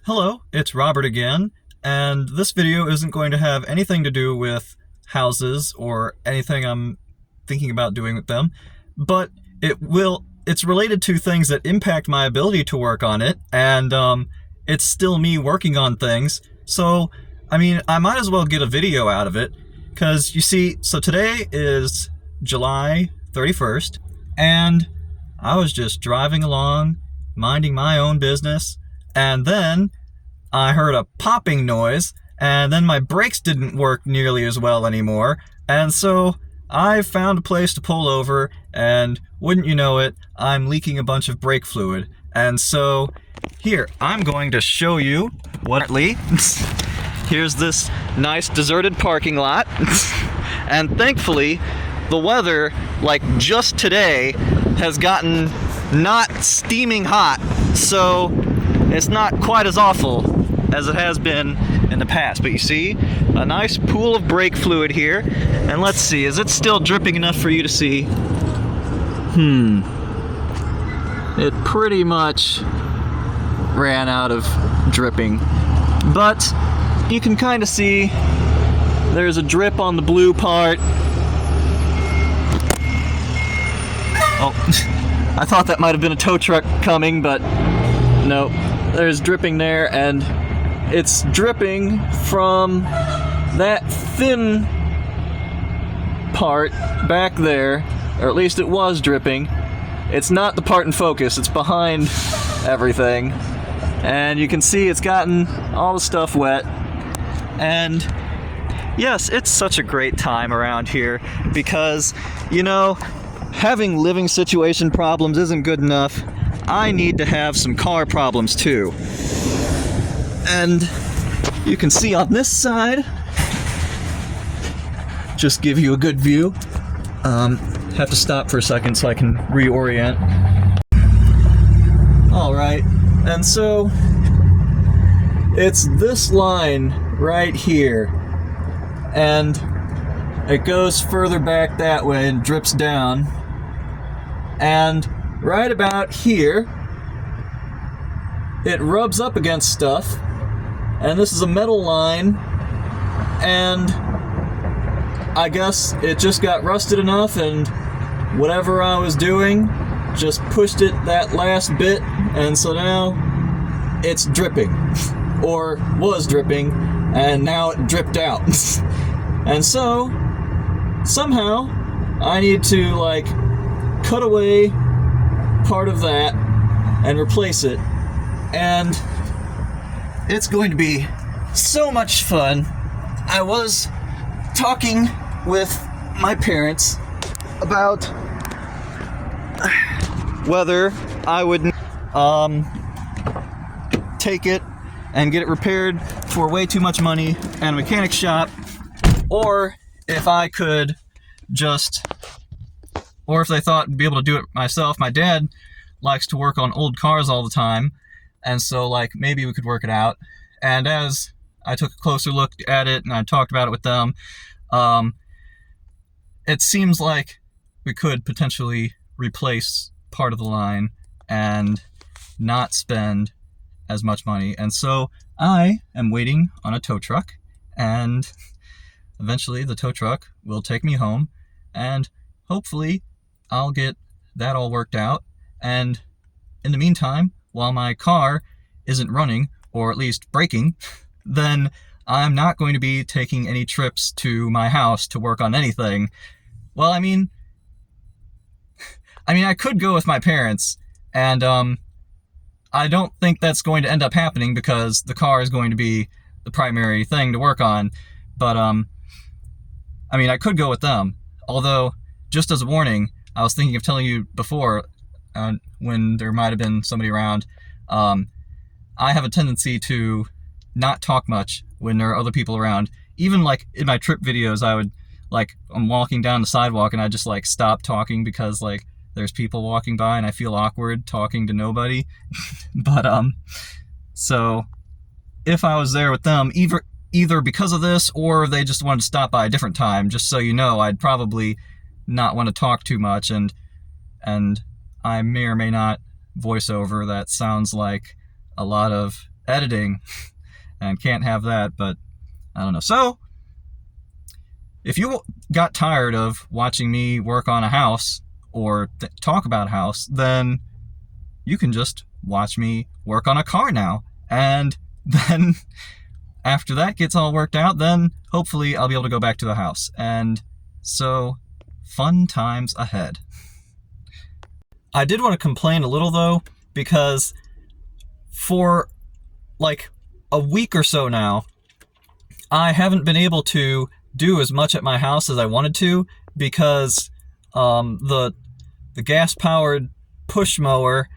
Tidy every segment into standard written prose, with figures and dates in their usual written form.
Hello, it's Robert again, and this video isn't going to have anything to do with houses or anything I'm thinking about doing with them, but it's related to things that impact my ability to work on it, and it's still me working on things, so, I might as well get a video out of it, because you see, so today is July 31st, and I was just driving along, minding my own business, and then I heard a popping noise, and then my brakes didn't work nearly as well anymore, and so I found a place to pull over, and wouldn't you know it, I'm leaking a bunch of brake fluid. And so, here, I'm going to show you what here's this nice deserted parking lot, and thankfully, the weather, like just today, has gotten not steaming hot, so it's not quite as awful as it has been in the past. But you see, a nice pool of brake fluid here, and let's see, is it still dripping enough for you to see? It pretty much ran out of dripping, but you can kind of see there's a drip on the blue part. Oh, I thought that might have been a tow truck coming, but no, there's dripping there, and it's dripping from that thin part back there, or at least it was dripping. It's not the part in focus, it's behind everything, and you can see it's gotten all the stuff wet. And yes, it's such a great time around here because, you know, having living situation problems isn't good enough. I need to have some car problems too. And you can see on this side, just give you a good view. Have to stop for a second so I can reorient. Alright, and so it's this line right here, and it goes further back that way and drips down, and right about here it rubs up against stuff, and this is a metal line, and I guess it just got rusted enough, and whatever I was doing just pushed it that last bit, and so now it's dripping, or was dripping, and now it dripped out. And so somehow I need to like cut away part of that and replace it, and it's going to be so much fun. I was talking with my parents about whether I would take it and get it repaired for way too much money at a mechanic shop, or if I could just, or if they thought I'd be able to do it myself. My dad likes to work on old cars all the time, and so like maybe we could work it out. And as I took a closer look at it and I talked about it with them, it seems like we could potentially replace part of the line and not spend as much money. And so I am waiting on a tow truck, and eventually the tow truck will take me home, and hopefully I'll get that all worked out. And in the meantime, while my car isn't running, or at least braking, then I'm not going to be taking any trips to my house to work on anything. Well, I mean, I could go with my parents, and I don't think that's going to end up happening because the car is going to be the primary thing to work on. But I could go with them. Although, just as a warning, I was thinking of telling you before, when there might have been somebody around, I have a tendency to not talk much when there are other people around. Even like in my trip videos, I would, like, I'm walking down the sidewalk and I just like stop talking because like there's people walking by and I feel awkward talking to nobody. But so if I was there with them, either because of this or they just wanted to stop by a different time, just so you know, I'd probably not want to talk too much, and I may or may not voice over. That sounds like a lot of editing and can't have that, but I don't know. So, if you got tired of watching me work on a house or talk about a house, then you can just watch me work on a car now. And then after that gets all worked out, then hopefully I'll be able to go back to the house. And so, fun times ahead. I did want to complain a little though, because for like a week or so now, I haven't been able to do as much at my house as I wanted to, because the gas-powered push mower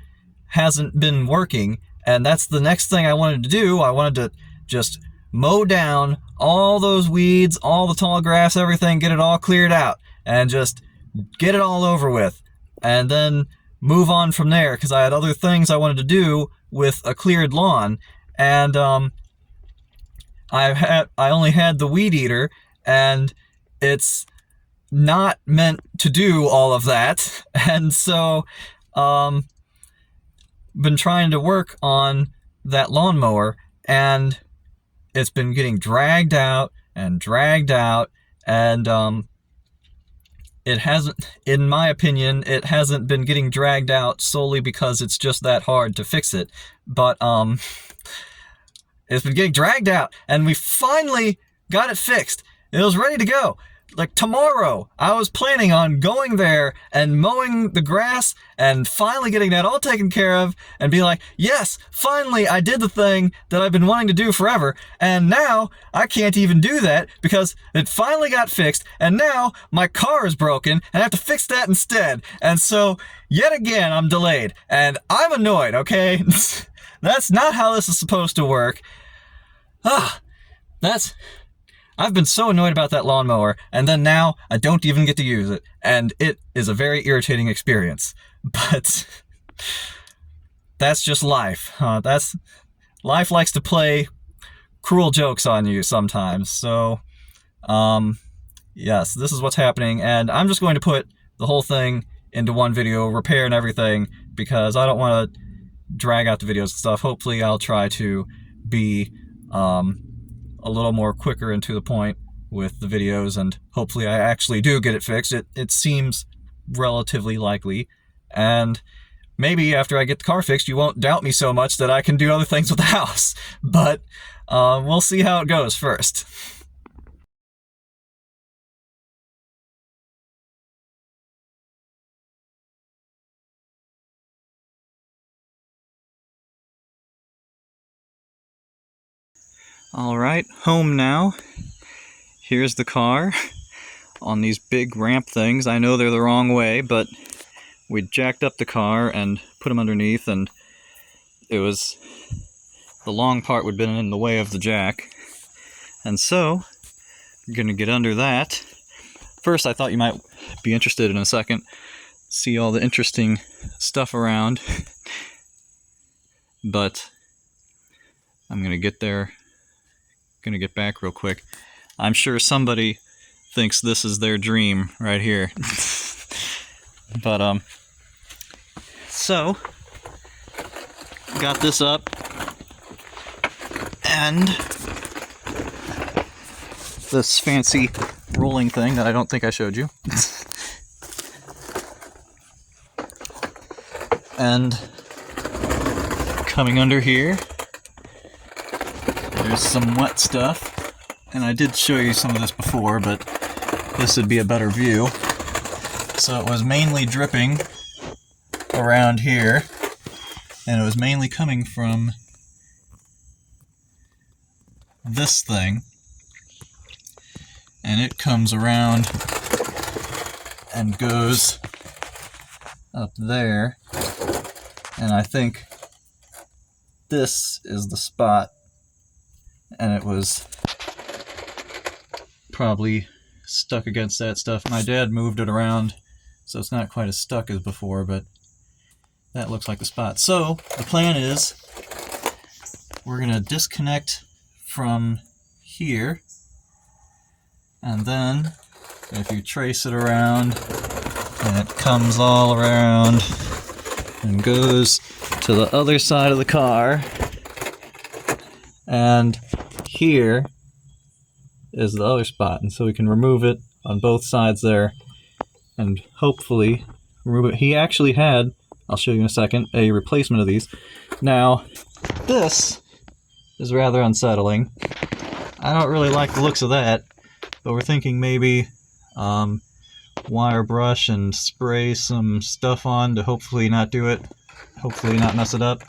hasn't been working, and that's the next thing I wanted to do. I wanted to just mow down all those weeds, all the tall grass, everything, get it all cleared out, and just get it all over with, and then move on from there, because I had other things I wanted to do with a cleared lawn. And I only had the weed eater, and it's not meant to do all of that. And so been trying to work on that lawnmower, and it's been getting dragged out, and it hasn't, in my opinion, it hasn't been getting dragged out solely because it's just that hard to fix it, but it's been getting dragged out, and we finally got it fixed. It was ready to go. Like tomorrow, I was planning on going there and mowing the grass and finally getting that all taken care of and be like, yes, finally I did the thing that I've been wanting to do forever. And now I can't even do that because it finally got fixed, and now my car is broken and I have to fix that instead. And so yet again, I'm delayed, and I'm annoyed, okay? That's not how this is supposed to work. I've been so annoyed about that lawnmower, and then now I don't even get to use it, and it is a very irritating experience. But that's just life. Life likes to play cruel jokes on you sometimes. So, yes, this is what's happening, and I'm just going to put the whole thing into one video, repair and everything, because I don't want to drag out the videos and stuff. Hopefully I'll try to be a little more quicker and to the point with the videos, and hopefully I actually do get it fixed. It seems relatively likely, and maybe after I get the car fixed, you won't doubt me so much that I can do other things with the house. But we'll see how it goes first. Alright, home now. Here's the car on these big ramp things. I know they're the wrong way, but we jacked up the car and put them underneath, and it was, the long part would have been in the way of the jack. And so, we're going to get under that. First, I thought you might be interested in a second, see all the interesting stuff around, but I'm going to get there. Gonna get back real quick. I'm sure somebody thinks this is their dream right here. But so got this up, and this fancy rolling thing that I don't think I showed you. And coming under here, there's some wet stuff, and I did show you some of this before, but this would be a better view. So it was mainly dripping around here, and it was mainly coming from this thing, and it comes around and goes up there, and I think this is the spot. And it was probably stuck against that stuff. My dad moved it around, so it's not quite as stuck as before, but that looks like the spot. So, the plan is, we're going to disconnect from here, and then, if you trace it around, and it comes all around, and goes to the other side of the car, And here is the other spot, and so we can remove it on both sides there and hopefully remove it. He actually had, I'll show you in a second, a replacement of these. Now, this is rather unsettling. I don't really like the looks of that, but we're thinking maybe wire brush and spray some stuff on to hopefully not do it, hopefully not mess it up.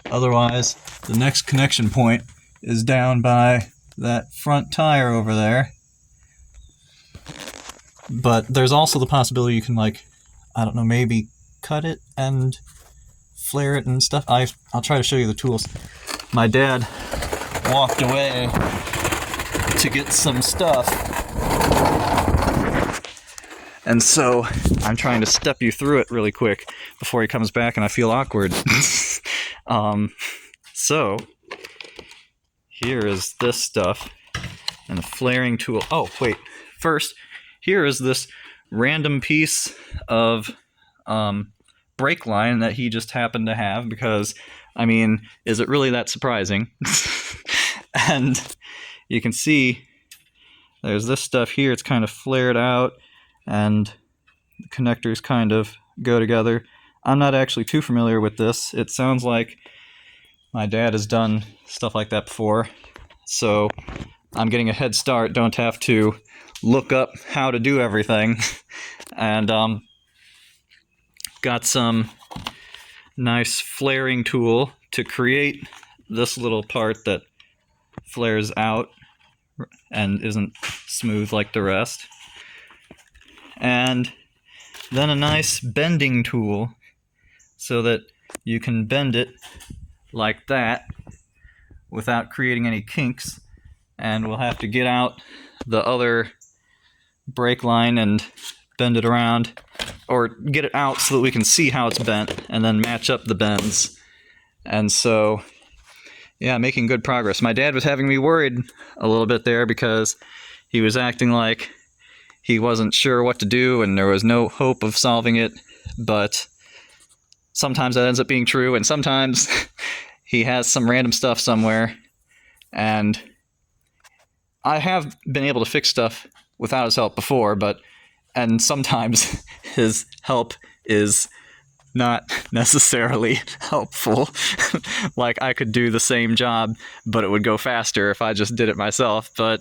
Otherwise, the next connection point is down by that front tire over there. But there's also the possibility you can, like, I don't know, maybe cut it and flare it and stuff. I'll try to show you the tools. My dad walked away to get some stuff, and so I'm trying to step you through it really quick before he comes back and I feel awkward. So here is this stuff and a flaring tool. Oh, wait. First, here is this random piece of brake line that he just happened to have because, I mean, is it really that surprising? And you can see there's this stuff here. It's kind of flared out and the connectors kind of go together. I'm not actually too familiar with this. It sounds like my dad has done stuff like that before, so I'm getting a head start, don't have to look up how to do everything. And got some nice flaring tool to create this little part that flares out and isn't smooth like the rest. And then a nice bending tool so that you can bend it like that without creating any kinks. And we'll have to get out the other brake line and bend it around, or get it out so that we can see how it's bent and then match up the bends. And so, yeah, making good progress. My dad was having me worried a little bit there because he was acting like he wasn't sure what to do and there was no hope of solving it, but sometimes that ends up being true, and sometimes he has some random stuff somewhere. And I have been able to fix stuff without his help before, and sometimes his help is not necessarily helpful. Like, I could do the same job, but it would go faster if I just did it myself. But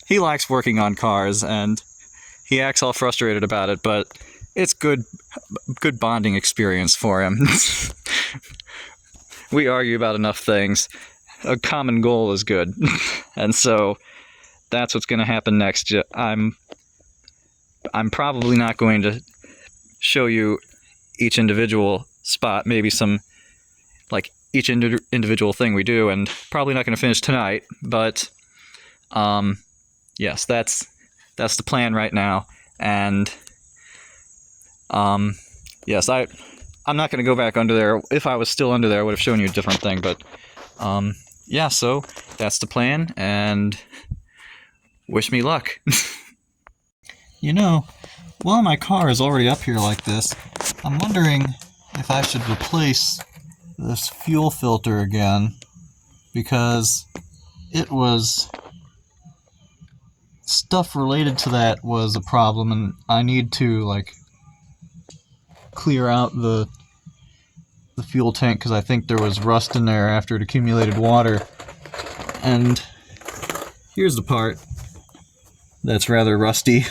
he likes working on cars, and he acts all frustrated about it, but it's good bonding experience for him. We argue about enough things. A common goal is good. And so that's what's going to happen next. I'm probably not going to show you each individual spot, maybe some, like, each individual thing we do, and probably not going to finish tonight, but yes, that's the plan right now. And yes, I'm not going to go back under there. If I was still under there, I would have shown you a different thing, but yeah, so that's the plan, and wish me luck. You know, while my car is already up here like this, I'm wondering if I should replace this fuel filter again, because it was... stuff related to that was a problem, and I need to, like, clear out the fuel tank because I think there was rust in there after it accumulated water. And here's the part that's rather rusty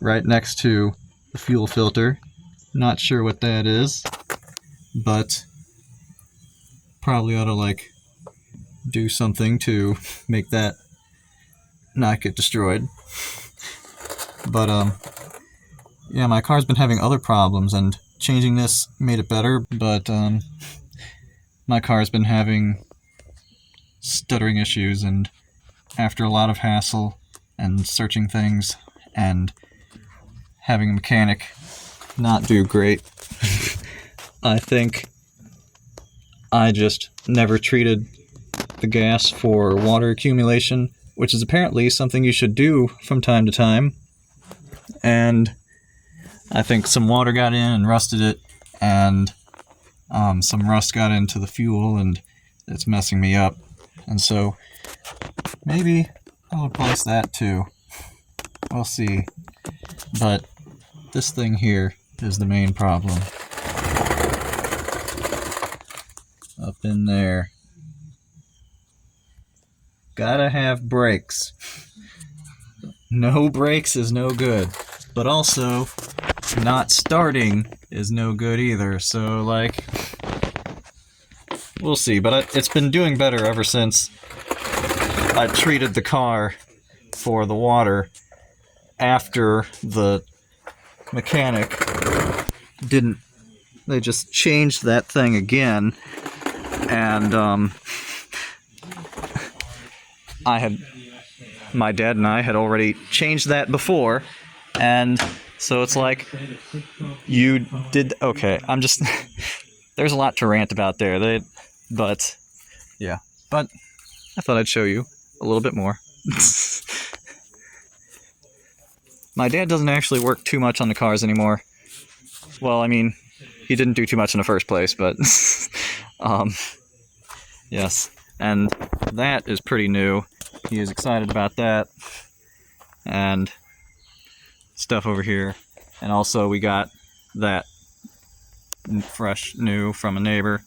right next to the fuel filter. Not sure what that is, but probably ought to, like, do something to make that not get destroyed. But yeah, my car's been having other problems, and changing this made it better, but my car's been having stuttering issues, and after a lot of hassle and searching things and having a mechanic not do great, I think I just never treated the gas for water accumulation, which is apparently something you should do from time to time. And I think some water got in and rusted it, and some rust got into the fuel, and it's messing me up. And so maybe I'll replace that too. We'll see. But this thing here is the main problem. Up in there. Gotta have brakes. No brakes is no good. But also, not starting is no good either. So, like, we'll see. But it's been doing better ever since I treated the car for the water after the mechanic didn't. They just changed that thing again. And, my dad and I had already changed that before, and so it's like, you did, okay, I'm just, there's a lot to rant about there, but, yeah, but I thought I'd show you a little bit more. My dad doesn't actually work too much on the cars anymore. Well, I mean, he didn't do too much in the first place, but, yes, and that is pretty new. He is excited about that, and stuff over here, and also we got that fresh new from a neighbor,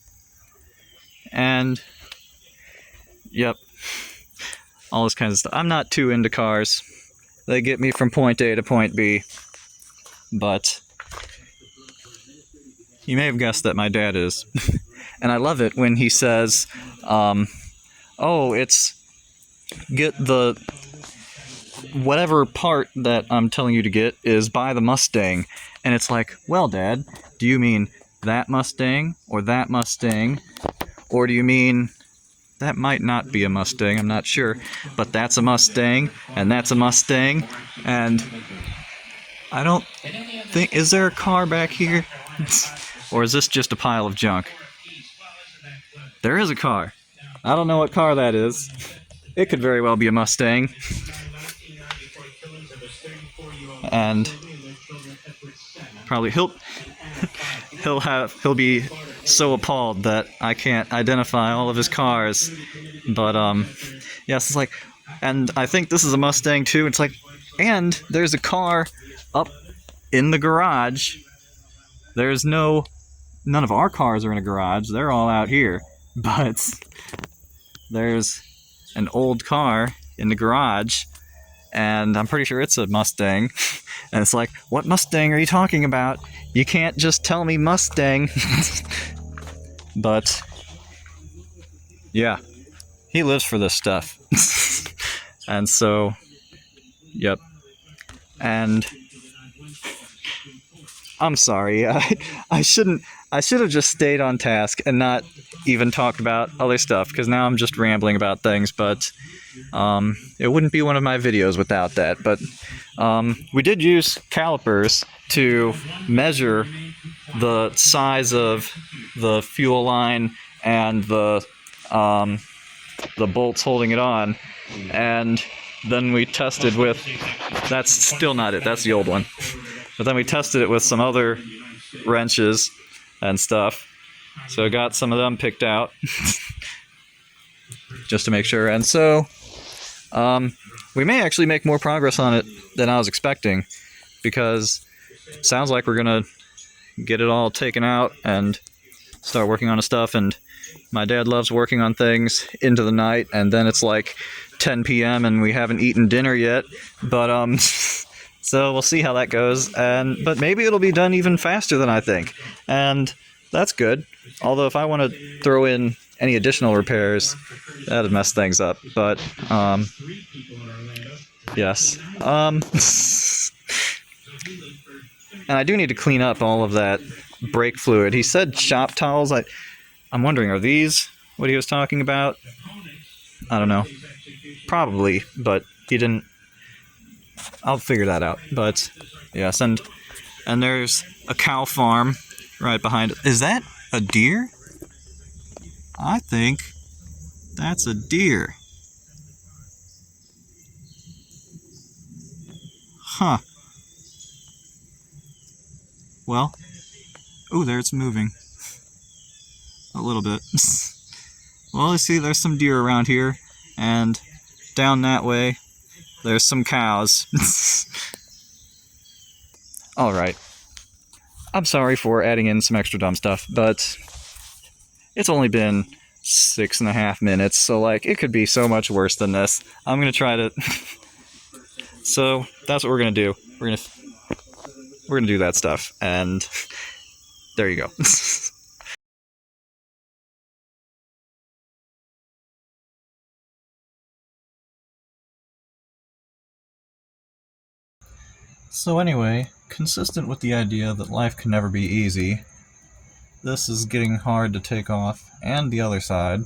and yep, all this kind of stuff. I'm not too into cars. They get me from point A to point B, but you may have guessed that my dad is. And I love it when he says, oh, it's get the whatever part that I'm telling you to get is buy the Mustang. And it's like, well, Dad, do you mean that Mustang or that Mustang? Or do you mean that might not be a Mustang, I'm not sure, but that's a Mustang and that's a Mustang, and I don't think, is there a car back here? Or is this just a pile of junk? There is a car. I don't know what car that is. It could very well be a Mustang. And probably he'll be so appalled that I can't identify all of his cars. But yes, it's like, and I think this is a Mustang too. It's like, and there's a car up in the garage. There's none of our cars are in a garage. They're all out here. But there's an old car in the garage, and I'm pretty sure it's a Mustang. And it's like, what Mustang are you talking about? You can't just tell me Mustang. But yeah, he lives for this stuff. And so, yep. And I'm sorry, I should have just stayed on task and not even talked about other stuff, because now I'm just rambling about things. But it wouldn't be one of my videos without that. But we did use calipers to measure the size of the fuel line and the bolts holding it on, and then we tested with, that's still not it, that's the old one, but then we tested it with some other wrenches and stuff, so I got some of them picked out just to make sure. And so we may actually make more progress on it than I was expecting, because it sounds like we're gonna get it all taken out and start working on the stuff. And my dad loves working on things into the night, and then it's like 10 p.m. and we haven't eaten dinner yet. But so we'll see how that goes. But maybe it'll be done even faster than I think, and that's good. Although if I want to throw in any additional repairs, that'd mess things up. But yes. And I do need to clean up all of that brake fluid. He said shop towels. I'm wondering, are these what he was talking about? I don't know. Probably, but he didn't. I'll figure that out. But yes, and there's a cow farm right behind it. Is that a deer? I think that's a deer. Huh. Well, oh, there it's moving. A little bit. Well, you see, there's some deer around here, and down that way, there's some cows. Alright. I'm sorry for adding in some extra dumb stuff, but it's only been 6.5 minutes, so like, it could be so much worse than this. I'm gonna try to... So, that's what we're gonna do. We're gonna do that stuff, and there you go. So anyway, consistent with the idea that life can never be easy, this is getting hard to take off, and the other side.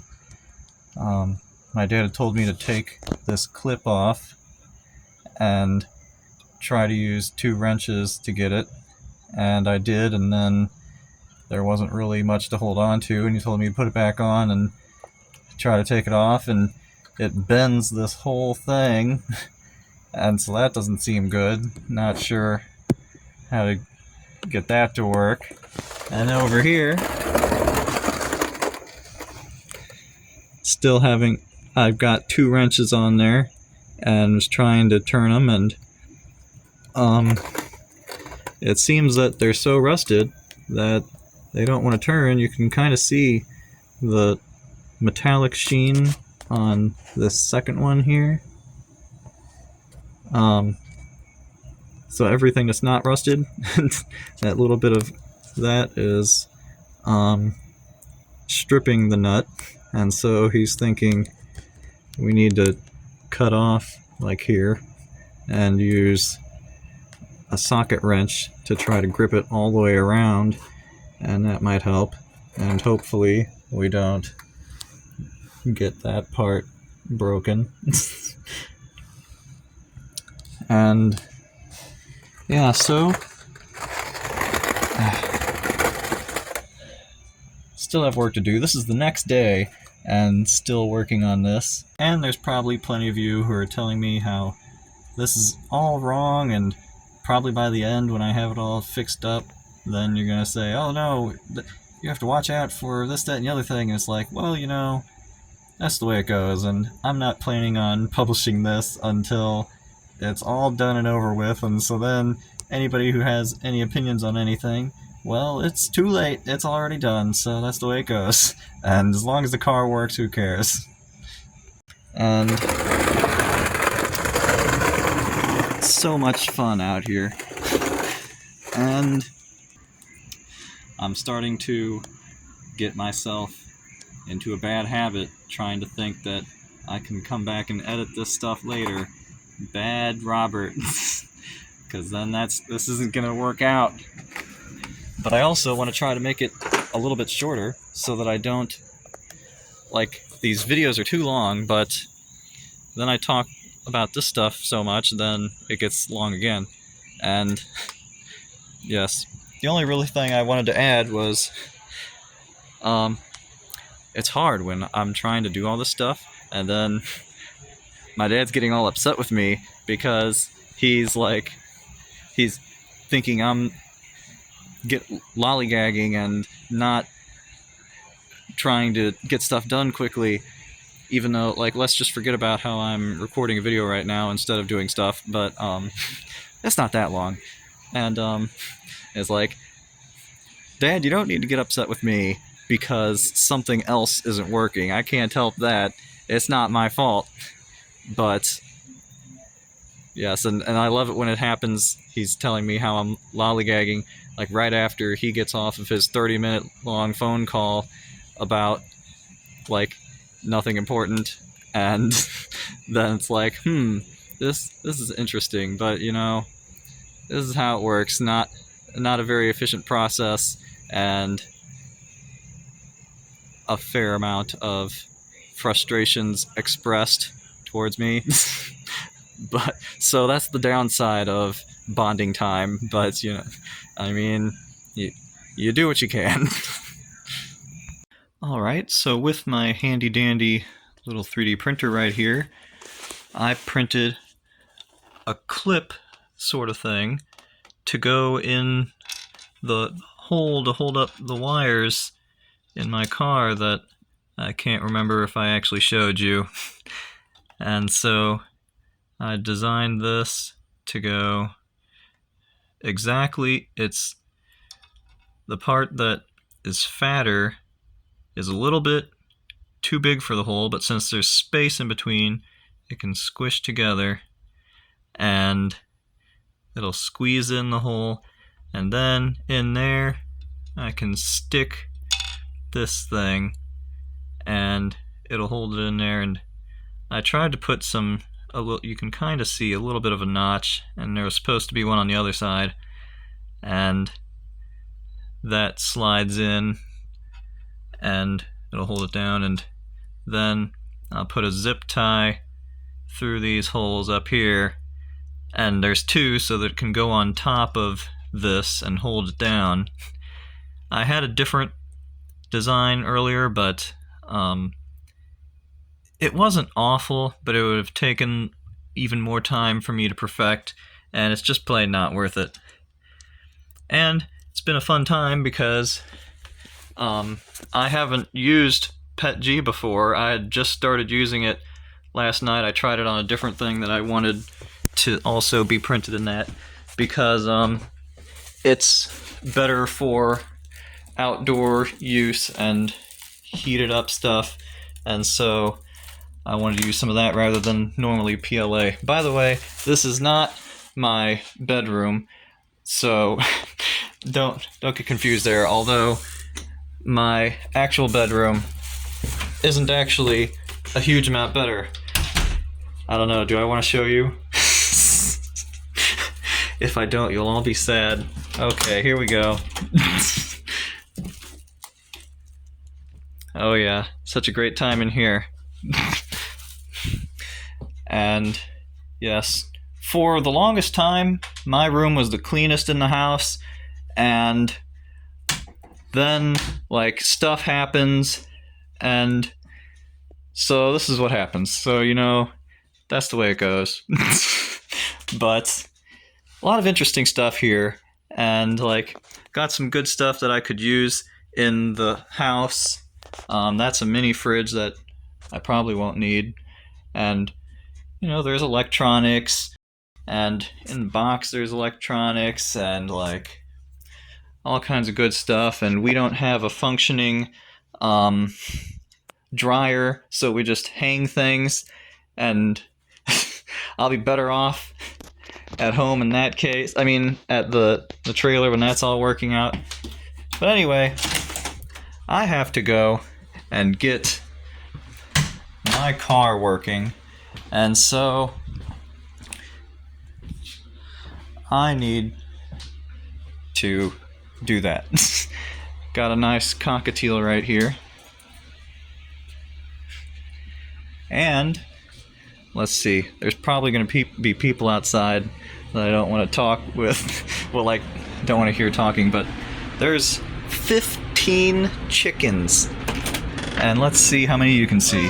My dad had told me to take this clip off and try to use 2 wrenches to get it, and I did, and then there wasn't really much to hold on to, and he told me to put it back on and try to take it off, and it bends this whole thing, and so that doesn't seem good. Not sure how to get that to work. And over here, still I've got 2 wrenches on there, and was trying to turn them, and it seems that they're so rusted that they don't want to turn. You can kind of see the metallic sheen on this second one here. So everything that's not rusted, that little bit of that is stripping the nut, and so he's thinking we need to cut off like here and use a socket wrench to try to grip it all the way around, and that might help, and hopefully we don't get that part broken. And yeah, so still have work to do. This is the next day and still working on this, and there's probably plenty of you who are telling me how this is all wrong, and probably by the end when I have it all fixed up, then you're gonna say, oh no, you have to watch out for this, that, and the other thing. And it's like, well, you know, that's the way it goes, and I'm not planning on publishing this until it's all done and over with, and so then anybody who has any opinions on anything, well, it's too late, it's already done, so that's the way it goes. And as long as the car works, who cares? And it's so much fun out here. And I'm starting to get myself into a bad habit, trying to think that I can come back and edit this stuff later. Bad Robert. Because then this isn't gonna work out. But I also want to try to make it a little bit shorter so that I don't, like, these videos are too long, but then I talk about this stuff so much, then it gets long again. And yes, the only really thing I wanted to add was, it's hard when I'm trying to do all this stuff, and then my dad's getting all upset with me because he's thinking I'm lollygagging and not trying to get stuff done quickly, even though, like, let's just forget about how I'm recording a video right now instead of doing stuff, but it's not that long. And it's like, Dad, you don't need to get upset with me because something else isn't working. I can't help that. It's not my fault. But yes, and I love it when it happens. He's telling me how I'm lollygagging, like right after he gets off of his 30-minute long phone call about, like, nothing important, and then it's like, this is interesting, but you know, this is how it works. Not a very efficient process, and a fair amount of frustrations expressed towards me. But so that's the downside of bonding time, but you know, I mean, you do what you can. Alright, so with my handy dandy little 3D printer right here, I printed a clip sort of thing to go in the hole to hold up the wires in my car that I can't remember if I actually showed you. And so I designed this to go exactly, it's the part that is fatter is a little bit too big for the hole, but since there's space in between, it can squish together and it'll squeeze in the hole, and then in there I can stick this thing and it'll hold it in there. And I tried to put some, you can kind of see a little bit of a notch, and there was supposed to be one on the other side, and that slides in and it'll hold it down. And then I'll put a zip tie through these holes up here, and there's two so that it can go on top of this and hold it down. I had a different design earlier, but it wasn't awful, but it would have taken even more time for me to perfect, and it's just plain not worth it. And it's been a fun time because I haven't used PetG before. I had just started using it last night. I tried it on a different thing that I wanted to also be printed in that, because it's better for outdoor use and heated up stuff, and so I wanted to use some of that rather than normally PLA. By the way, this is not my bedroom, so don't get confused there, although my actual bedroom isn't actually a huge amount better. I don't know, do I want to show you? If I don't, you'll all be sad. Okay, here we go. Oh yeah, such a great time in here. And yes, for the longest time, my room was the cleanest in the house, and then, like, stuff happens, and so this is what happens. So, you know, that's the way it goes. But a lot of interesting stuff here, and like got some good stuff that I could use in the house. That's a mini fridge that I probably won't need, and you know, there's electronics, and in the box there's electronics and like all kinds of good stuff. And we don't have a functioning dryer, so we just hang things, and I'll be better off at home in that case. I mean, at the trailer when that's all working out. But anyway, I have to go and get my car working, and so I need to do that. Got a nice cockatiel right here. And let's see, there's probably going to be people outside that I don't want to talk with. Well, like, don't want to hear talking, but there's 15 chickens. And let's see how many you can see.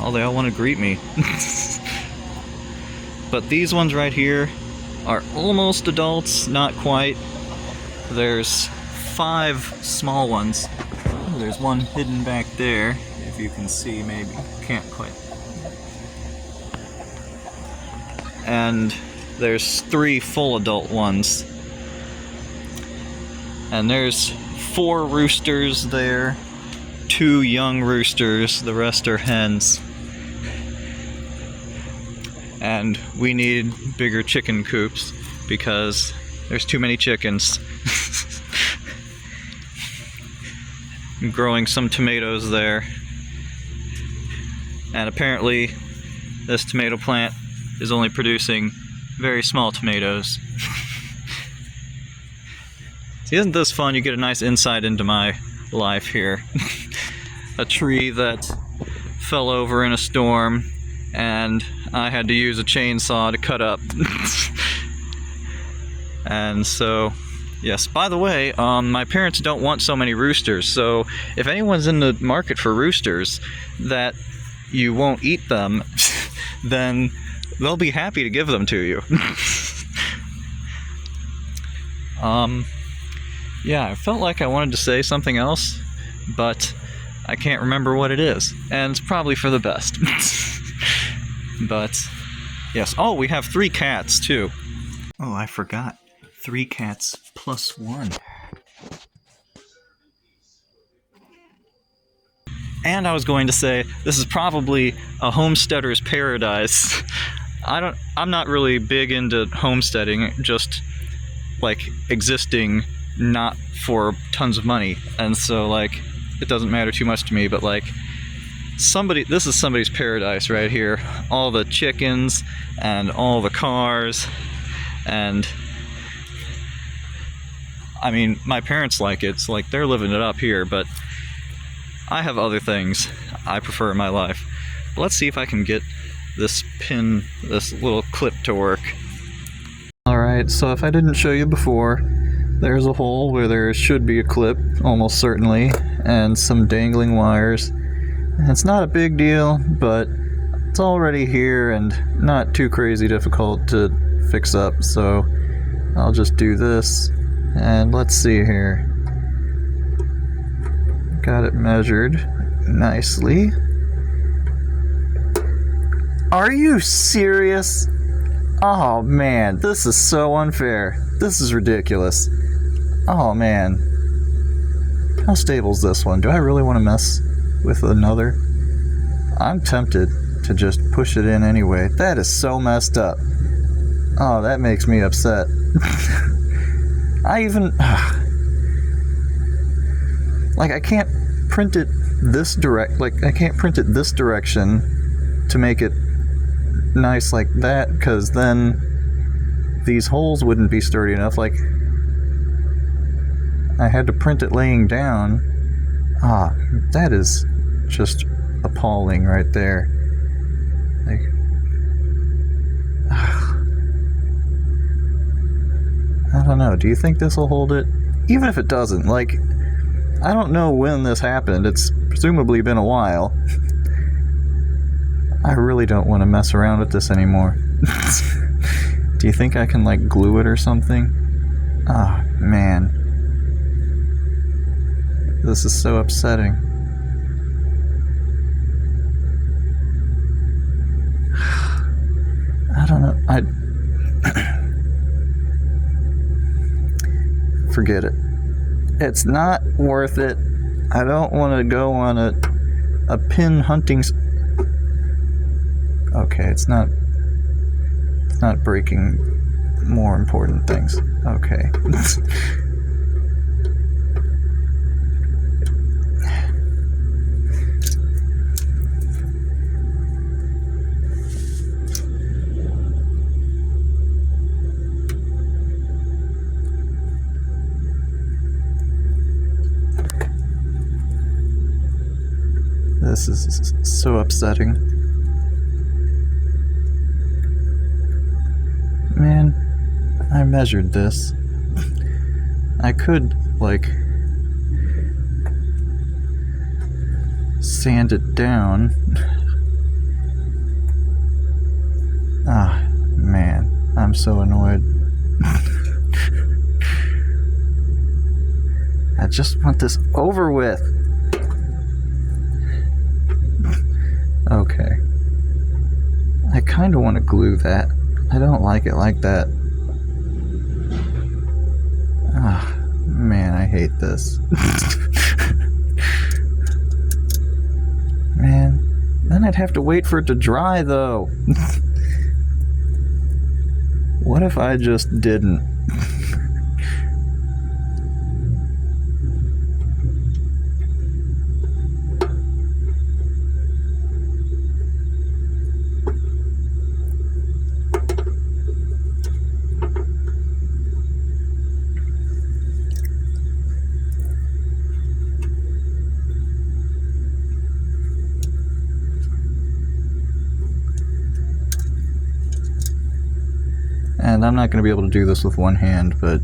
Oh, they all want to greet me. But these ones right here are almost adults, not quite. There's 5 small ones. Oh, there's one hidden back there, if you can see, maybe. Can't quite. And there's 3 full adult ones. And there's 4 roosters there. 2 young roosters, the rest are hens. And we need bigger chicken coops because there's too many chickens. I'm growing some tomatoes there. And apparently this tomato plant is only producing very small tomatoes. See, isn't this fun? You get a nice insight into my life here. A tree that fell over in a storm, and I had to use a chainsaw to cut up. And so, yes, by the way, my parents don't want so many roosters, so if anyone's in the market for roosters that you won't eat them, then they'll be happy to give them to you. Yeah, I felt like I wanted to say something else, but I can't remember what it is, and it's probably for the best. But, yes. Oh, we have 3 cats, too. Oh, I forgot. 3 cats plus 1. And I was going to say, this is probably a homesteader's paradise. I'm not really big into homesteading, just, like, existing not for tons of money. And so, like, it doesn't matter too much to me, but, like, this is somebody's paradise right here. All the chickens and all the cars, and I mean, my parents like it. It's like they're living it up here, but I have other things I prefer in my life. But let's see if I can get this little clip to work. Alright, so if I didn't show you before, there's a hole where there should be a clip, almost certainly, and some dangling wires. It's not a big deal, but it's already here and not too crazy difficult to fix up, so I'll just do this, and let's see here. Got it measured nicely. Are you serious? Oh man, this is so unfair. This is ridiculous. Oh man. How stable is this one? Do I really want to mess with another? I'm tempted to just push it in anyway. That is so messed up. Oh, that makes me upset. I can't print it this I can't print it this direction to make it nice like that, because then these holes wouldn't be sturdy enough. Like, I had to print it laying down. That is just appalling right there. Like, I don't know. Do you think this will hold it? Even if it doesn't, like, I don't know when this happened. It's presumably been a while. I really don't want to mess around with this anymore. Do you think I can, like, glue it or something? Oh, man. This is so upsetting. I don't know. Forget it. It's not worth it. I don't want to go on a pin hunting. Okay, it's not breaking more important things. Okay. This is so upsetting. Man, I measured this. I could, like, sand it down. Ah, man, I'm so annoyed. I just want this over with. Okay. I kind of want to glue that. I don't like it like that. Ah, man, I hate this. Man, then I'd have to wait for it to dry, though. What if I just didn't? And I'm not going to be able to do this with one hand, but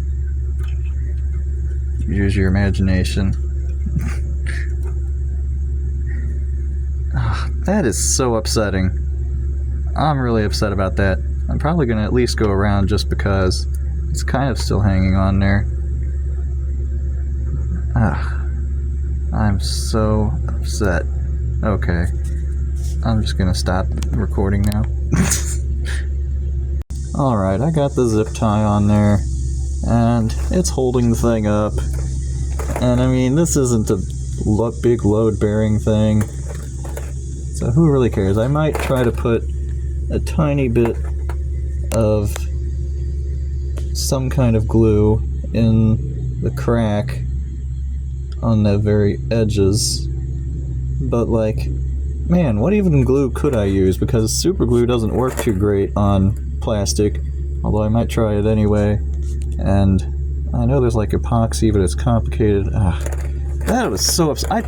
use your imagination. That is so upsetting. I'm really upset about that. I'm probably going to at least go around just because it's kind of still hanging on there. I'm so upset. Okay. I'm just going to stop recording now. Alright, I got the zip tie on there, and it's holding the thing up. And I mean, this isn't a big load-bearing thing, so who really cares? I might try to put a tiny bit of some kind of glue in the crack on the very edges, but like, man, what even glue could I use? Because super glue doesn't work too great on plastic, although I might try it anyway. And I know there's like epoxy, but it's complicated. That was so upset. I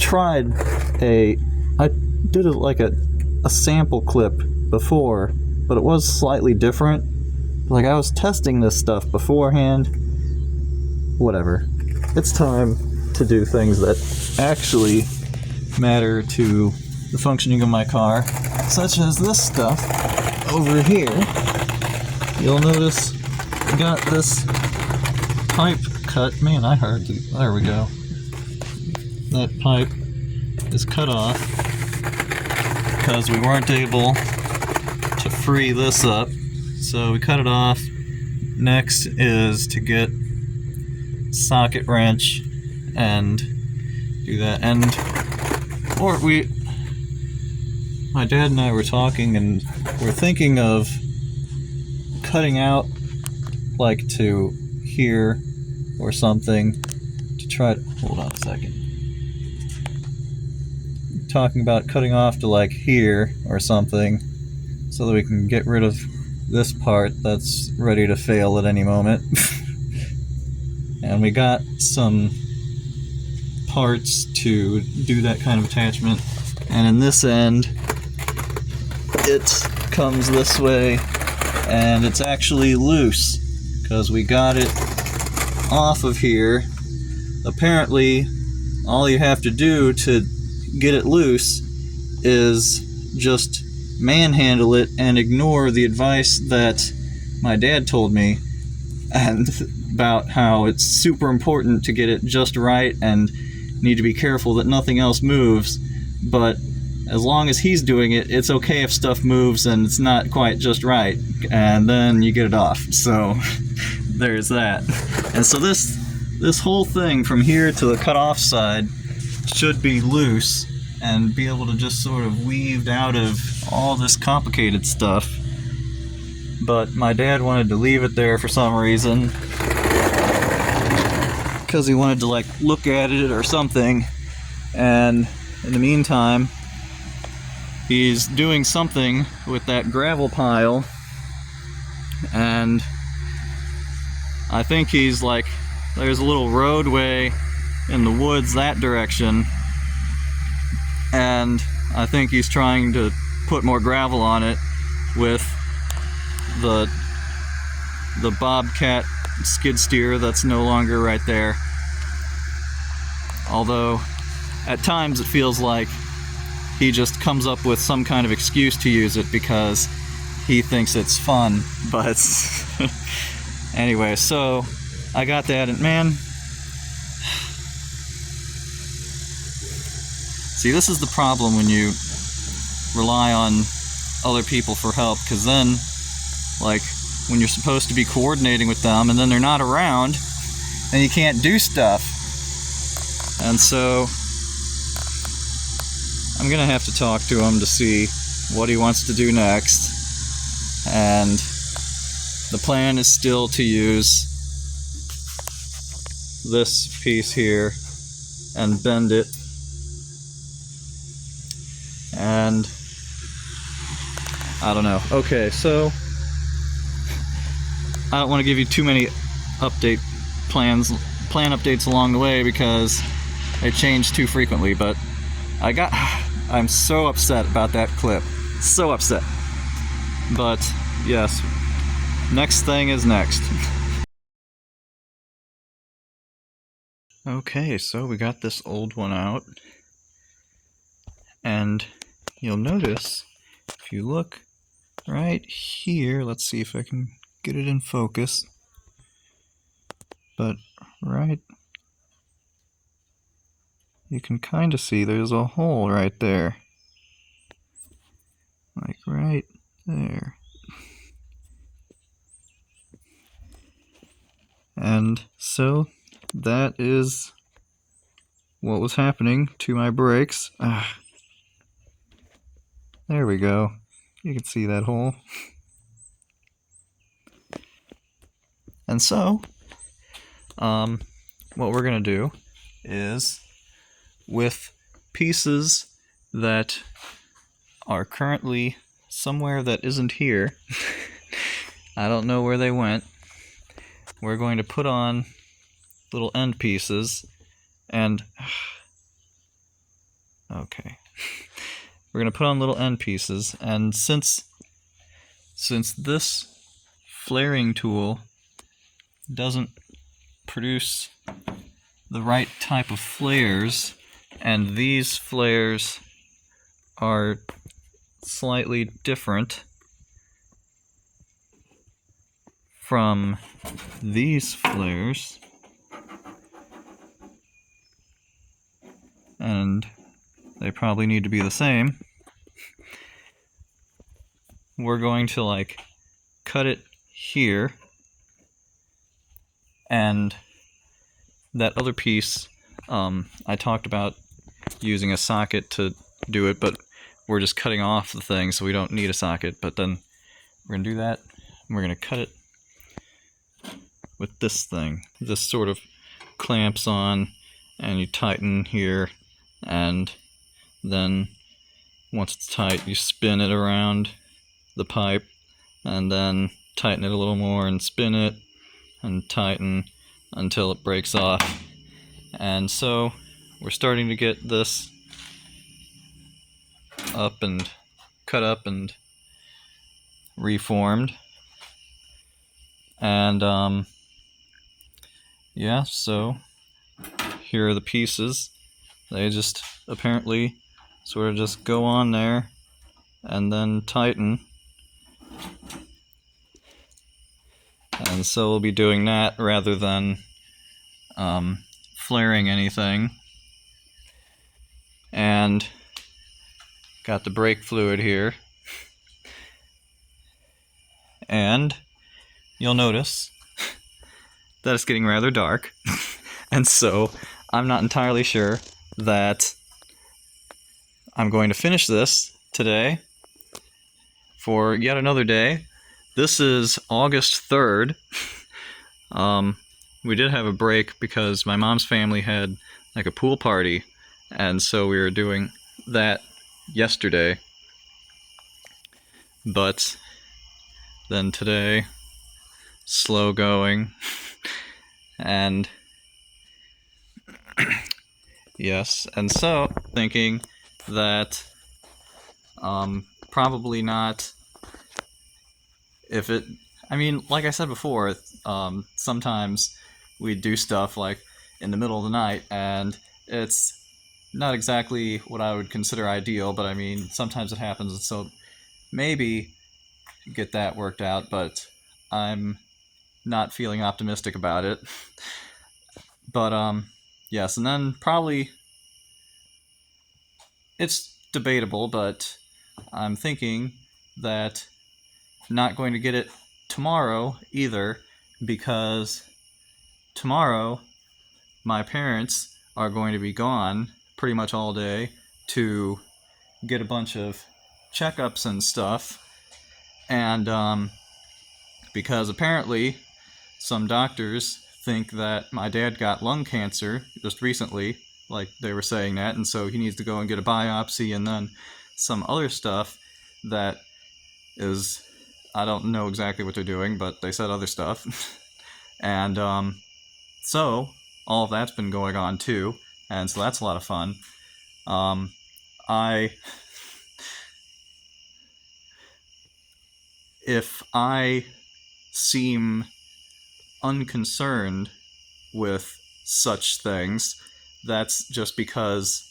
did like a sample clip before, but it was slightly different. Like, I was testing this stuff beforehand. Whatever. It's time to do things that actually matter to the functioning of my car, such as this stuff over here. You'll notice I got this pipe cut. Man, there we go. That pipe is cut off because we weren't able to free this up, so we cut it off. Next is to get socket wrench and do that. And my dad and I were talking, and we're thinking of cutting out like to here or something to try to, hold on a second. Talking about cutting off to like here or something so that we can get rid of this part that's ready to fail at any moment. And we got some parts to do that kind of attachment, and in this end it comes this way, and it's actually loose because we got it off of here. Apparently all you have to do to get it loose is just manhandle it and ignore the advice that my dad told me, and about how it's super important to get it just right and need to be careful that nothing else moves. But as long as he's doing it, it's okay if stuff moves and it's not quite just right, and then you get it off. So there's that. And so this whole thing from here to the cut off side should be loose and be able to just sort of weaved out of all this complicated stuff. But my dad wanted to leave it there for some reason, because he wanted to like look at it or something. And in the meantime, he's doing something with that gravel pile, and I think he's like, there's a little roadway in the woods that direction, and I think he's trying to put more gravel on it with the Bobcat skid steer that's no longer right there. Although at times it feels like he just comes up with some kind of excuse to use it because he thinks it's fun. But anyway, so I got that, and man, see, this is the problem when you rely on other people for help, because then, like, when you're supposed to be coordinating with them and then they're not around, then you can't do stuff. And so I'm gonna have to talk to him to see what he wants to do next. And the plan is still to use this piece here and bend it. And I don't know. Okay, so I don't want to give you too many plan updates along the way because they change too frequently, but I'm so upset about that clip. So upset. But yes, Next thing is next. Okay, so we got this old one out, and you'll notice if you look right here, let's see if I can get it in focus, but right, you can kind of see there's a hole right there, like right there. And so that is what was happening to my brakes. There we go. You can see that hole. And so, what we're going to do is, with pieces that are currently somewhere that isn't here, I don't know where they went, we're going to put on little end pieces and okay, we're going to put on little end pieces, and since this flaring tool doesn't produce the right type of flares, and these flares are slightly different from these flares, and they probably need to be the same, we're going to like cut it here, and that other piece, I talked about using a socket to do it, but we're just cutting off the thing, so we don't need a socket. But then we're going to do that, and we're going to cut it with this thing. This sort of clamps on, and you tighten here, and then once it's tight, you spin it around the pipe, and then tighten it a little more, and spin it, and tighten until it breaks off. And so we're starting to get this up and cut up and reformed. And yeah, so here are the pieces. They just apparently sort of just go on there and then tighten. And so we'll be doing that rather than flaring anything. And got the brake fluid here. And you'll notice that it's getting rather dark. And so I'm not entirely sure that I'm going to finish this today for yet another day. This is August 3rd. We did have a break because my mom's family had like a pool party, and so we were doing that yesterday. But then today, slow going, and yes, and so thinking that probably not. If it, I mean, like I said before, sometimes we do stuff like in the middle of the night, and it's not exactly what I would consider ideal, but I mean, sometimes it happens, and so maybe get that worked out, but I'm not feeling optimistic about it. But yes, and then probably it's debatable, but I'm thinking that not going to get it tomorrow either, because tomorrow my parents are going to be gone pretty much all day to get a bunch of checkups and stuff, and because apparently some doctors think that my dad got lung cancer just recently, like they were saying that, and so he needs to go and get a biopsy, and then some other stuff that is, I don't know exactly what they're doing, but they said other stuff. And so all of that's been going on too, and so that's a lot of fun. If I seem unconcerned with such things, that's just because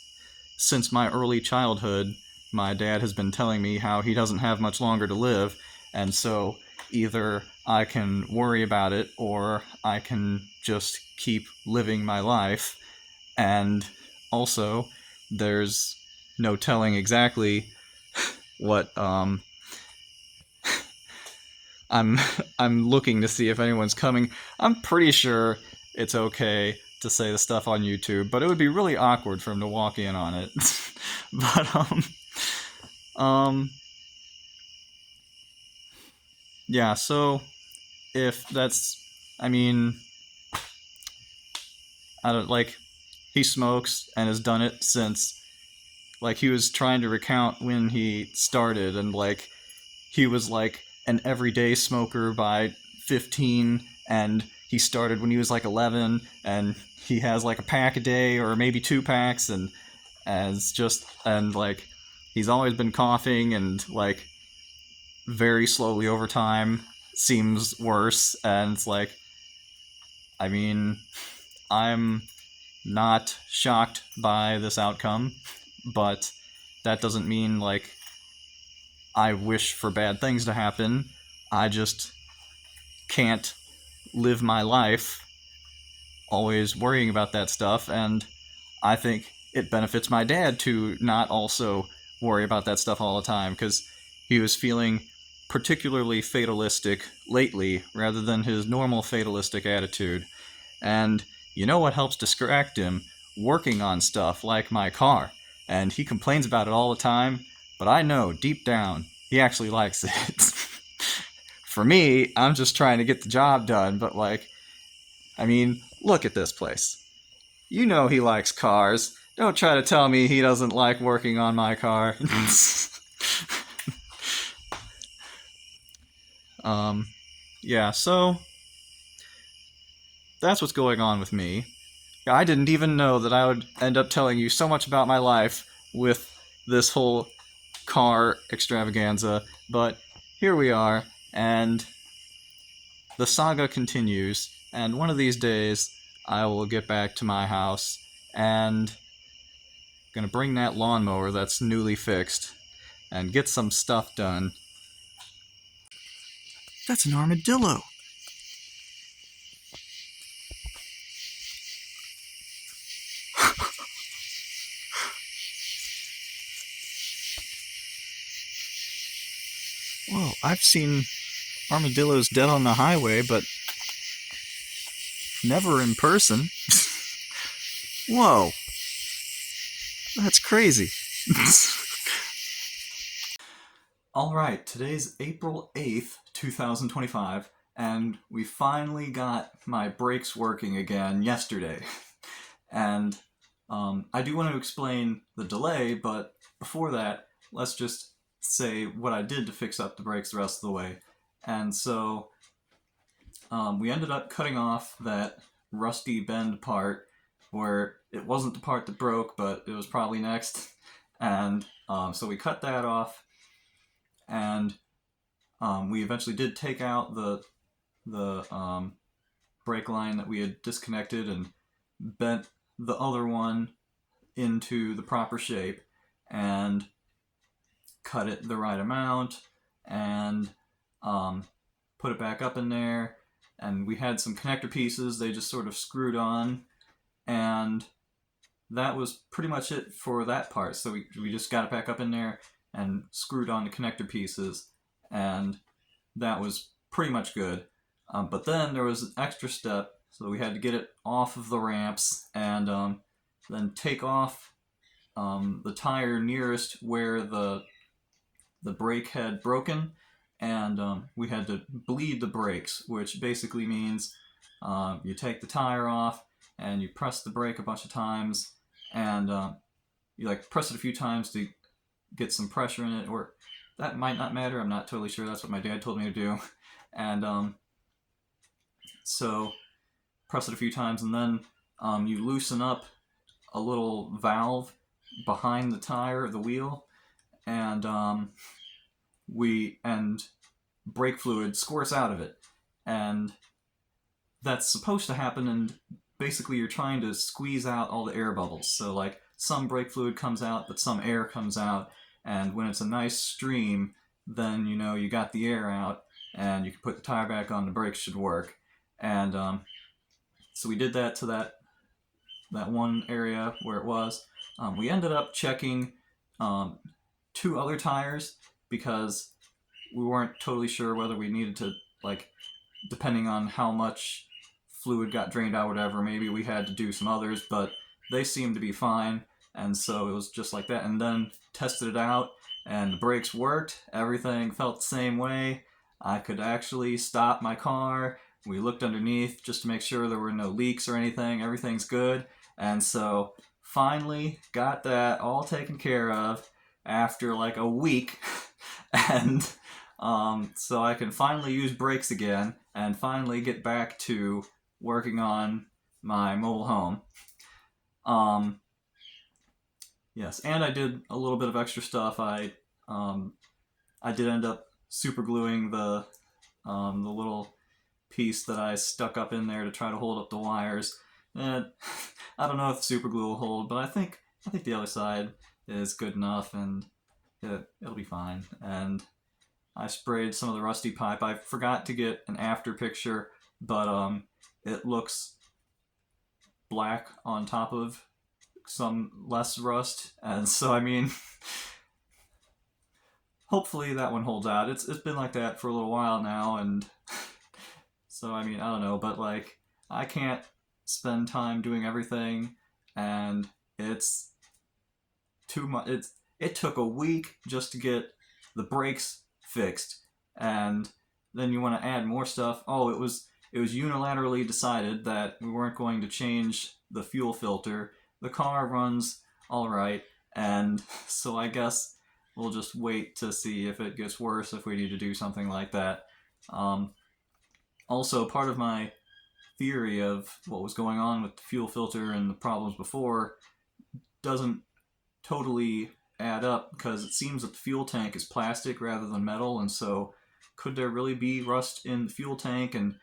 since my early childhood, my dad has been telling me how he doesn't have much longer to live, and so either I can worry about it or I can just keep living my life. And also, there's no telling exactly what I'm I'm looking to see if anyone's coming. I'm pretty sure it's okay to say the stuff on YouTube, but it would be really awkward for him to walk in on it. But um yeah, so if that's, I mean, I don't like, he smokes and has done it since, like, he was trying to recount when he started, and like he was like an everyday smoker by 15, and he started when he was like 11, and he has like a pack a day or maybe 2 packs, and as just, and like he's always been coughing, and like very slowly over time seems worse. And it's like, I mean, I'm not shocked by this outcome, but that doesn't mean like I wish for bad things to happen. I just can't live my life always worrying about that stuff, and I think it benefits my dad to not also worry about that stuff all the time, because he was feeling particularly fatalistic lately rather than his normal fatalistic attitude. And you know what helps distract him? Working on stuff like my car. And he complains about it all the time, but I know deep down he actually likes it. For me, I'm just trying to get the job done, but like, I mean, look at this place. You know he likes cars. Don't try to tell me he doesn't like working on my car. um, yeah, so that's what's going on with me. I didn't even know that I would end up telling you so much about my life with this whole car extravaganza, but here we are, and the saga continues, and one of these days I will get back to my house and gonna bring that lawnmower that's newly fixed and get some stuff done. That's an armadillo. Whoa, I've seen armadillos dead on the highway, but never in person. Whoa, that's crazy. Alright, today's April 8th, 2025, and we finally got my brakes working again yesterday. And I do want to explain the delay, but before that, let's just say what I did to fix up the brakes the rest of the way. And so we ended up cutting off that rusty bend part, where it wasn't the part that broke, but it was probably next. And so we cut that off, and we eventually did take out the brake line that we had disconnected and bent the other one into the proper shape and cut it the right amount and put it back up in there. And we had some connector pieces, they just sort of screwed on, and that was pretty much it for that part. So we just got it back up in there and screwed on the connector pieces, and that was pretty much good. But then there was an extra step, so we had to get it off of the ramps and then take off the tire nearest where the brake had broken, and we had to bleed the brakes, which basically means you take the tire off and you press the brake a bunch of times, and you like press it a few times to get some pressure in it, or that might not matter, I'm not totally sure, that's what my dad told me to do. And so press it a few times, and then you loosen up a little valve behind the tire, the wheel, and brake fluid squirts out of it. and that's supposed to happen, and basically you're trying to squeeze out all the air bubbles. So like some brake fluid comes out, but some air comes out, and when it's a nice stream, then you know you got the air out, and you can put the tire back on, the brakes should work. And so we did that to that one area where it was. We ended up checking 2 other tires because we weren't totally sure whether we needed to, like, depending on how much fluid got drained out, whatever, maybe we had to do some others, but they seemed to be fine, and so it was just like that. And then tested it out, and the brakes worked, everything felt the same way. I could actually stop my car. We looked underneath just to make sure there were no leaks or anything. Everything's good. And so finally got that all taken care of after like a week. And so I can finally use brakes again and finally get back to working on my mobile home. Yes, and I did a little bit of extra stuff. I did end up super gluing the little piece that I stuck up in there to try to hold up the wires. And I don't know if super glue will hold, but I think the other side is good enough, and it'll be fine. And I sprayed some of the rusty pipe. I forgot to get an after picture, but it looks black on top of some less rust, and so I mean, hopefully that one holds out. It's been like that for a little while now, and so I mean, I don't know, but like I can't spend time doing everything, and it's too much. It took a week just to get the brakes fixed, and then you want to add more stuff. Oh, it was unilaterally decided that we weren't going to change the fuel filter. The car runs all right, and so I guess we'll just wait to see if it gets worse, if we need to do something like that. Also, part of my theory of what was going on with the fuel filter and the problems before doesn't totally add up, because it seems that the fuel tank is plastic rather than metal, and so could there really be rust in the fuel tank? And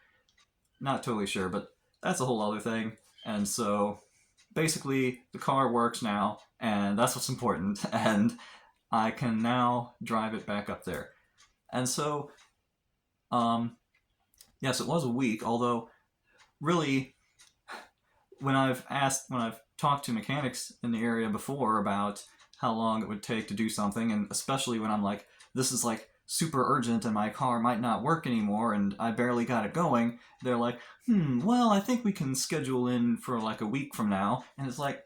not totally sure, but that's a whole other thing. And so basically the car works now, and that's what's important, and I can now drive it back up there. And so yes, it was a week, although really when I've talked to mechanics in the area before about how long it would take to do something, and especially when I'm like, this is like super urgent and my car might not work anymore and I barely got it going, they're like, well, I think we can schedule in for like a week from now. And it's like,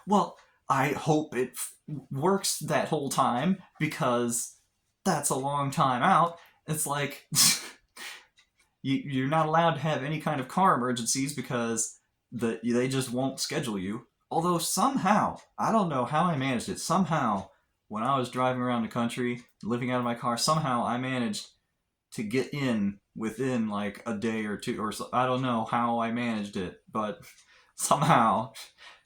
well, I hope it works that whole time, because that's a long time out. It's like, you're not allowed to have any kind of car emergencies because they just won't schedule you. Although somehow, I don't know how I managed it, somehow when I was driving around the country, living out of my car, somehow I managed to get in within like a day or two, or so. I don't know how I managed it, but somehow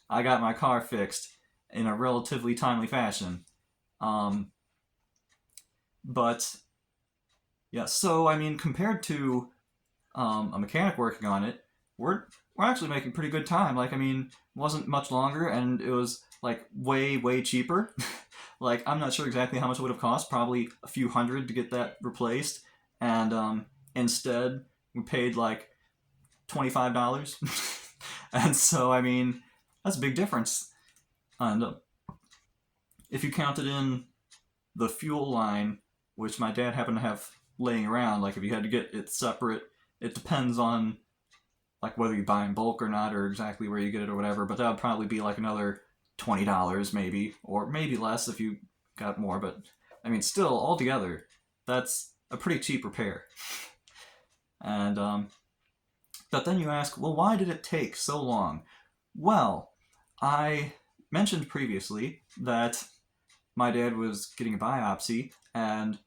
I got my car fixed in a relatively timely fashion. But yeah, so I mean, compared to a mechanic working on it, we're actually making pretty good time. Like, I mean, it wasn't much longer, and it was like way cheaper. Like, I'm not sure exactly how much it would have cost, probably a few hundred to get that replaced, and instead we paid like $25. And so I mean, that's a big difference. And if you counted in the fuel line, which my dad happened to have laying around, like if you had to get it separate, it depends on like whether you buy in bulk or not, or exactly where you get it or whatever, but that would probably be like another $20 maybe, or maybe less if you got more. But I mean, still, altogether, that's a pretty cheap repair. And but then you ask, well, why did it take so long? Well, I mentioned previously that my dad was getting a biopsy, and